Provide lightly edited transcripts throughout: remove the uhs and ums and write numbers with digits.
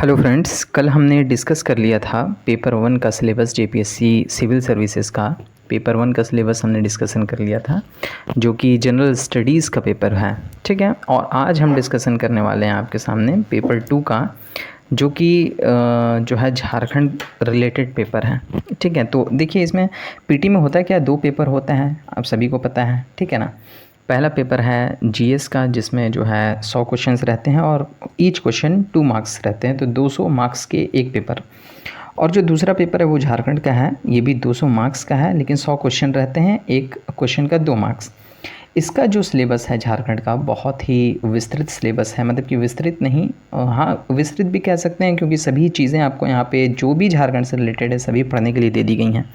Hello friends, कल हमने discuss कर लिया था पेपर 1 का सिलेबस जेपीएससी सिविल सर्विसेज का। पेपर 1 का सिलेबस हमने डिस्कशन कर लिया था जो कि जनरल स्टडीज़ का पेपर है, ठीक है। और आज हम डिस्कशन करने वाले हैं आपके सामने पेपर 2 का, जो कि जो है झारखंड रिलेटेड पेपर है, ठीक है। तो देखिए, इसमें पीटी में होता है क्या, 2 पेपर होते हैं, आप सभी को पता है, ठीक है ना। पहला पेपर है जीएस का, जिसमें जो है 100 क्वेश्चंस रहते हैं और ईच क्वेश्चन 2 मार्क्स रहते हैं, तो 200 मार्क्स के एक पेपर। और जो दूसरा पेपर है वो झारखंड का है, ये भी 200 मार्क्स का है, लेकिन 100 क्वेश्चन रहते हैं, एक क्वेश्चन का 2 मार्क्स। इसका जो सिलेबस है झारखंड का बहुत ही विस्तृत सिलेबस है, मतलब कि विस्तृत नहीं, हाँ विस्तृत भी कह सकते हैं, क्योंकि सभी चीज़ें आपको यहाँ पे जो भी झारखंड से रिलेटेड है सभी पढ़ने के लिए दे दी गई हैं,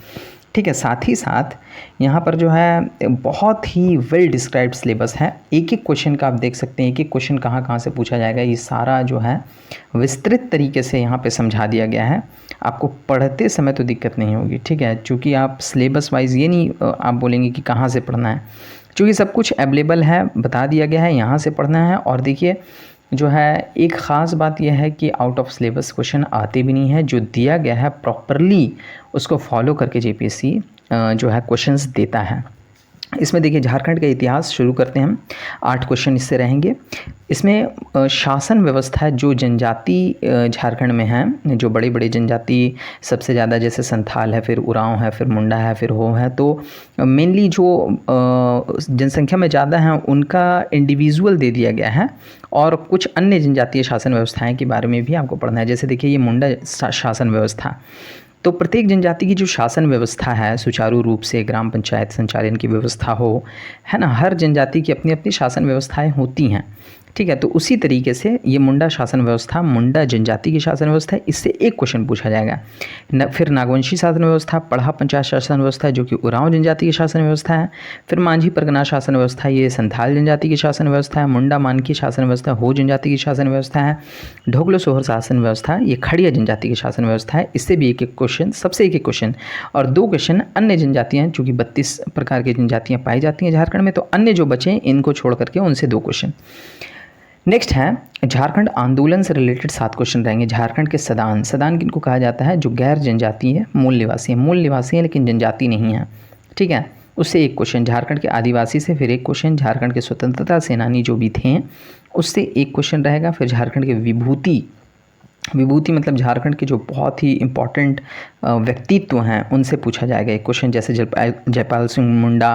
ठीक है। साथ ही साथ यहाँ पर जो है बहुत ही वेल डिस्क्राइब्ड सिलेबस है। एक एक क्वेश्चन का आप देख सकते हैं, एक एक क्वेश्चन कहाँ कहाँ से पूछा जाएगा, ये सारा जो है विस्तृत तरीके से यहाँ पे समझा दिया गया है। आपको पढ़ते समय तो दिक्कत नहीं होगी, ठीक है, क्योंकि आप सिलेबस वाइज ये नहीं आप बोलेंगे कि कहाँ से पढ़ना है, क्योंकि सब कुछ अवेलेबल है, बता दिया गया है, यहाँ से पढ़ना है। और देखिए जो है एक ख़ास बात यह है कि आउट ऑफ सिलेबस क्वेश्चन आते भी नहीं है, जो दिया गया है प्रॉपरली उसको फॉलो करके जेपीएससी जो है क्वेश्चंस देता है। इसमें देखिए झारखंड का इतिहास शुरू करते हैं हम, 8 क्वेश्चन इससे रहेंगे। इसमें शासन व्यवस्था जो जनजाति झारखंड में है, जो बड़ी बड़ी जनजाति सबसे ज़्यादा, जैसे संथाल है, फिर उरांव है, फिर मुंडा है, फिर हो है, तो मेनली जो जनसंख्या में ज़्यादा हैं उनका इंडिविजुअल दे दिया गया है। और कुछ अन्य जनजातीय शासन व्यवस्थाएं के बारे में भी आपको पढ़ना है। जैसे देखिए ये मुंडा शासन व्यवस्था, तो प्रत्येक जनजाति की जो शासन व्यवस्था है सुचारू रूप से ग्राम पंचायत संचालन की व्यवस्था हो, है ना, हर जनजाति की अपनी अपनी शासन व्यवस्थाएं होती हैं, ठीक है। तो उसी तरीके से ये मुंडा शासन व्यवस्था, मुंडा जनजाति की शासन व्यवस्था है, इससे एक क्वेश्चन पूछा जाएगा। फिर नागवंशी शासन व्यवस्था, पढ़ा पंचायत शासन व्यवस्था जो कि उरांव जनजाति की शासन व्यवस्था है। फिर मांझी परगना शासन व्यवस्था, ये संथाल जनजाति की शासन व्यवस्था है। मुंडा मानकी शासन व्यवस्था हो जनजाति की शासन व्यवस्था है। ढोकलो सोहर शासन व्यवस्था, ये खड़िया जनजाति की शासन व्यवस्था है, इससे भी एक एक क्वेश्चन, सबसे एक एक क्वेश्चन। और 2 क्वेश्चन अन्य जनजातियाँ, चूँकि 32 प्रकार की जनजातियाँ पाई जाती हैं झारखंड में, तो अन्य जो बचे इनको छोड़ करके उनसे 2 क्वेश्चन। नेक्स्ट है झारखंड आंदोलन से रिलेटेड 7 क्वेश्चन रहेंगे। झारखंड के सदान, सदान किनको कहा जाता है, जो गैर जनजाति है, मूल निवासी है, मूल निवासी है लेकिन जनजाति नहीं है, ठीक है, उससे एक क्वेश्चन। झारखंड के आदिवासी से फिर एक क्वेश्चन। झारखंड के स्वतंत्रता सेनानी जो भी थे उससे एक क्वेश्चन रहेगा। फिर झारखंड के विभूति, विभूति मतलब झारखंड के जो बहुत ही इम्पॉर्टेंट व्यक्तित्व हैं उनसे पूछा जाएगा एक क्वेश्चन। जैसे जयपाल सिंह मुंडा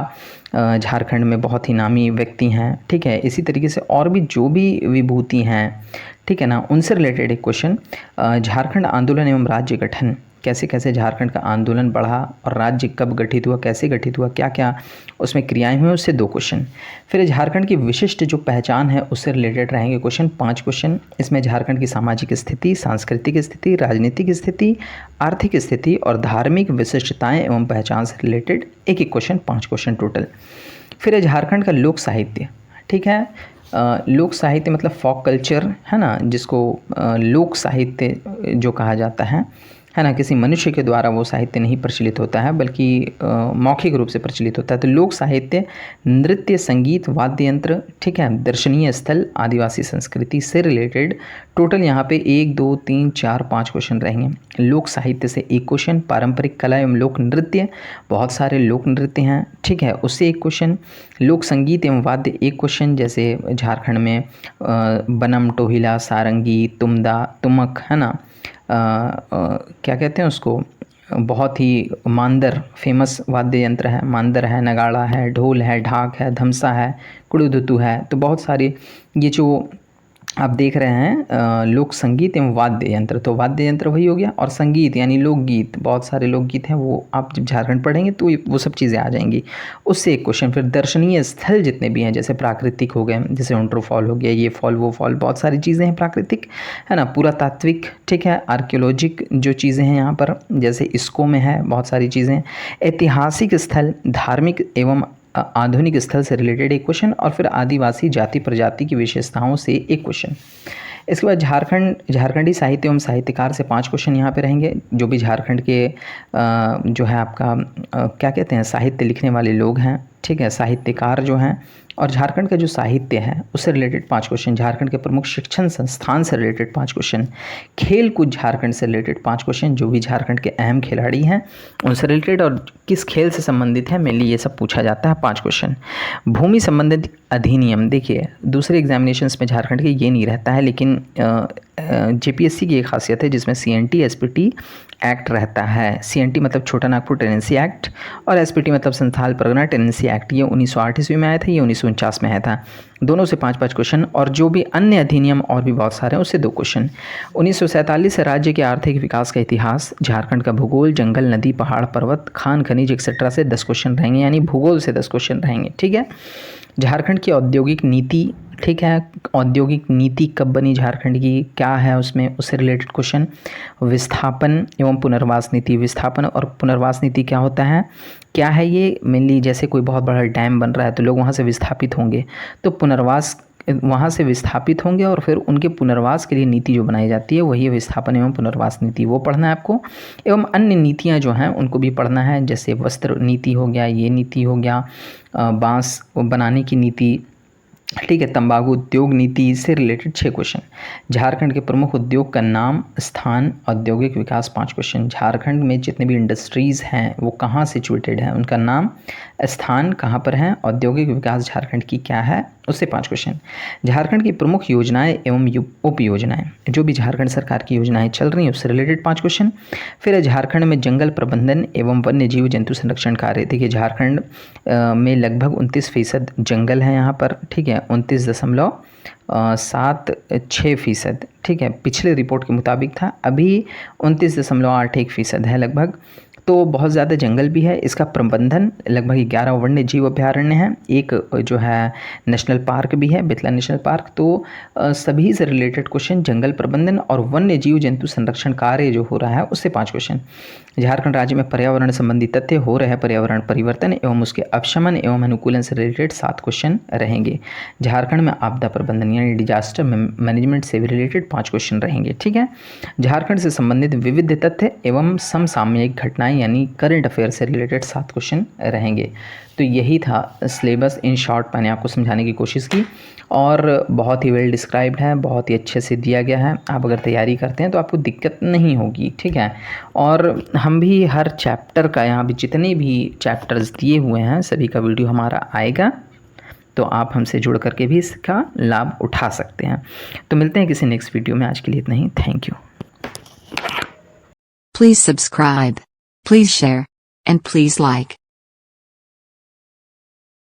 झारखंड में बहुत ही नामी व्यक्ति हैं, ठीक है। इसी तरीके से और भी जो भी विभूति हैं, ठीक है ना, उनसे रिलेटेड एक क्वेश्चन। झारखंड आंदोलन एवं राज्य गठन, कैसे कैसे झारखंड का आंदोलन बढ़ा और राज्य कब गठित हुआ, कैसे गठित हुआ, क्या क्या उसमें क्रियाएं हुई, उससे 2 क्वेश्चन। फिर झारखंड की विशिष्ट जो पहचान है उससे रिलेटेड रहेंगे क्वेश्चन, 5 क्वेश्चन। इसमें झारखंड की सामाजिक स्थिति, सांस्कृतिक स्थिति, राजनीतिक स्थिति, आर्थिक स्थिति और धार्मिक विशिष्टताएं एवं पहचान से रिलेटेड एक एक क्वेश्चन, 5 क्वेश्चन टोटल। फिर झारखंड का लोक साहित्य, ठीक है, लोक साहित्य मतलब फॉक कल्चर, है ना, जिसको लोक साहित्य जो कहा जाता है ना, किसी मनुष्य के द्वारा वो साहित्य नहीं प्रचलित होता है बल्कि मौखिक रूप से प्रचलित होता है। तो लोक साहित्य, नृत्य, संगीत, वाद्य यंत्र, ठीक है, दर्शनीय स्थल, आदिवासी संस्कृति से रिलेटेड टोटल यहाँ पे 1 2 3 4 5 क्वेश्चन रहेंगे। लोक साहित्य से एक क्वेश्चन। पारंपरिक कला एवं लोक नृत्य, बहुत सारे लोक नृत्य हैं, ठीक है, उससे एक क्वेश्चन। लोक संगीत एवं वाद्य एक क्वेश्चन, जैसे झारखंड में बनम, टोहिला, सारंगी, तुमदा, तुमक, है ना, क्या कहते हैं उसको, बहुत ही मांदर फेमस वाद्य यंत्र है, मांदर है, नगाड़ा है, ढोल है, ढाक है, धमसा है, कुड़ुधुतु है। तो बहुत सारी ये जो आप देख रहे हैं लोक संगीत एवं वाद्य यंत्र, तो वाद्य यंत्र वही हो गया, और संगीत यानी लोकगीत, बहुत सारे लोकगीत हैं, वो आप जब झारखंड पढ़ेंगे तो वो सब चीज़ें आ जाएंगी, उससे एक क्वेश्चन। फिर दर्शनीय स्थल जितने भी हैं, जैसे प्राकृतिक हो गए, जैसे ऑन्ट्रो फॉल हो गया, ये फॉल वो फॉल, बहुत सारी चीज़ें हैं प्राकृतिक, है ना, पुरातात्विक, ठीक है, आर्कियोलॉजिक जो चीज़ें हैं यहाँ पर, जैसे इसको में है बहुत सारी चीज़ें। ऐतिहासिक स्थल, धार्मिक एवं आधुनिक स्थल से रिलेटेड एक क्वेश्चन। और फिर आदिवासी जाति प्रजाति की विशेषताओं से एक क्वेश्चन। इसके बाद झारखंडी साहित्य एवं साहित्यकार से 5 क्वेश्चन यहाँ पे रहेंगे। जो भी झारखंड के जो है आपका क्या कहते हैं, साहित्य लिखने वाले लोग हैं, ठीक है, साहित्यकार जो हैं और झारखंड का जो साहित्य है उससे रिलेटेड 5 क्वेश्चन, झारखंड के प्रमुख शिक्षण संस्थान से रिलेटेड 5 क्वेश्चन, खेल कूद झारखंड से रिलेटेड 5 क्वेश्चन, जो भी झारखंड के अहम खिलाड़ी हैं उनसे रिलेटेड और किस खेल से संबंधित है मेनली ये सब पूछा जाता है 5 क्वेश्चन। भूमि संबंधित अधिनियम, देखिए दूसरे एग्जामिनेशंस में झारखंड के ये नहीं रहता है, लेकिन जेपीएससी की एक खासियत है जिसमें सीएनटी एसपीटी एक्ट रहता है। सीएनटी मतलब छोटा नागपुर टेनेंसी एक्ट और एसपीटी मतलब संथाल परगना टेनेंसी एक्ट। ये 1908 ईस्वी में आया था, ये 1949 में आया था। दोनों से 5-5 क्वेश्चन, और जो भी अन्य अधिनियम और भी बहुत सारे हैं उससे 2 क्वेश्चन। 1947 से राज्य के आर्थिक विकास का इतिहास, झारखंड का भूगोल, जंगल, नदी, पहाड़, पर्वत, खान खनिज एक्सेट्रा से 10 क्वेश्चन रहेंगे, यानी भूगोल से 10 क्वेश्चन रहेंगे। ठीक है। झारखंड की औद्योगिक नीति, ठीक है, औद्योगिक नीति कब बनी झारखंड की, क्या है उसमें, उससे रिलेटेड क्वेश्चन। विस्थापन एवं पुनर्वास नीति, विस्थापन और पुनर्वास नीति क्या होता है, क्या है ये, मेनली जैसे कोई बहुत बड़ा डैम बन रहा है तो लोग वहाँ से विस्थापित होंगे, तो पुनर्वास वहाँ से विस्थापित होंगे और फिर उनके पुनर्वास के लिए नीति जो बनाई जाती है वही है विस्थापन एवं पुनर्वास नीति, वो पढ़ना है आपको। एवं अन्य नीतियाँ जो हैं उनको भी पढ़ना है, जैसे वस्त्र नीति हो गया, ये नीति हो गया, बांस बनाने की नीति, ठीक है, तंबाकू उद्योग नीति से रिलेटेड 6 क्वेश्चन। झारखंड के प्रमुख उद्योग का नाम, स्थान, औद्योगिक विकास 5 क्वेश्चन। झारखंड में जितने भी इंडस्ट्रीज़ हैं वो कहाँ सिचुएटेड हैं, उनका नाम, स्थान कहाँ पर है, औद्योगिक विकास झारखंड की क्या है, उससे 5 क्वेश्चन। झारखंड की प्रमुख योजनाएं एवं उप योजनाएं, जो भी झारखंड सरकार की योजनाएं चल रही हैं उससे रिलेटेड 5 क्वेश्चन। फिर झारखंड में जंगल प्रबंधन एवं वन्य जीव जंतु संरक्षण कार्य, देखिए झारखंड में लगभग 29% जंगल है यहाँ पर, ठीक है, 29.76%, ठीक है, पिछले रिपोर्ट के मुताबिक था, अभी 29.81% है लगभग, तो बहुत ज़्यादा जंगल भी है। इसका प्रबंधन लगभग 11 वन्य जीव अभ्यारण्य हैं, एक जो है नेशनल पार्क भी है, बेतला नेशनल पार्क। तो सभी से रिलेटेड क्वेश्चन, जंगल प्रबंधन और वन्य जीव जंतु संरक्षण कार्य जो हो रहा है उससे 5 क्वेश्चन। झारखंड राज्य में पर्यावरण संबंधी तथ्य, हो रहे पर्यावरण परिवर्तन एवं उसके अपशमन एवं अनुकूलन से रिलेटेड 7 क्वेश्चन रहेंगे। झारखंड में आपदा प्रबंधन यानी डिजास्टर मैनेजमेंट से भी रिलेटेड 5 क्वेश्चन रहेंगे, ठीक है। झारखंड से संबंधित विविध तथ्य एवं समसामयिक घटनाएं यानी करंट अफेयर से रिलेटेड 7 क्वेश्चन रहेंगे। तो यही था सिलेबस, इन शॉर्ट मैंने आपको समझाने की कोशिश की और बहुत ही वेल डिस्क्राइब्ड है, बहुत ही अच्छे से दिया गया है। आप अगर तैयारी करते हैं तो आपको दिक्कत नहीं होगी, ठीक है। और हम भी हर चैप्टर का, यहाँ भी जितने भी चैप्टर्स दिए हुए हैं सभी का वीडियो हमारा आएगा, तो आप हमसे जुड़ करके भी इसका लाभ उठा सकते हैं। तो मिलते हैं किसी नेक्स्ट वीडियो में, आज के लिए इतना ही, thank you. Please subscribe, please share, and please like.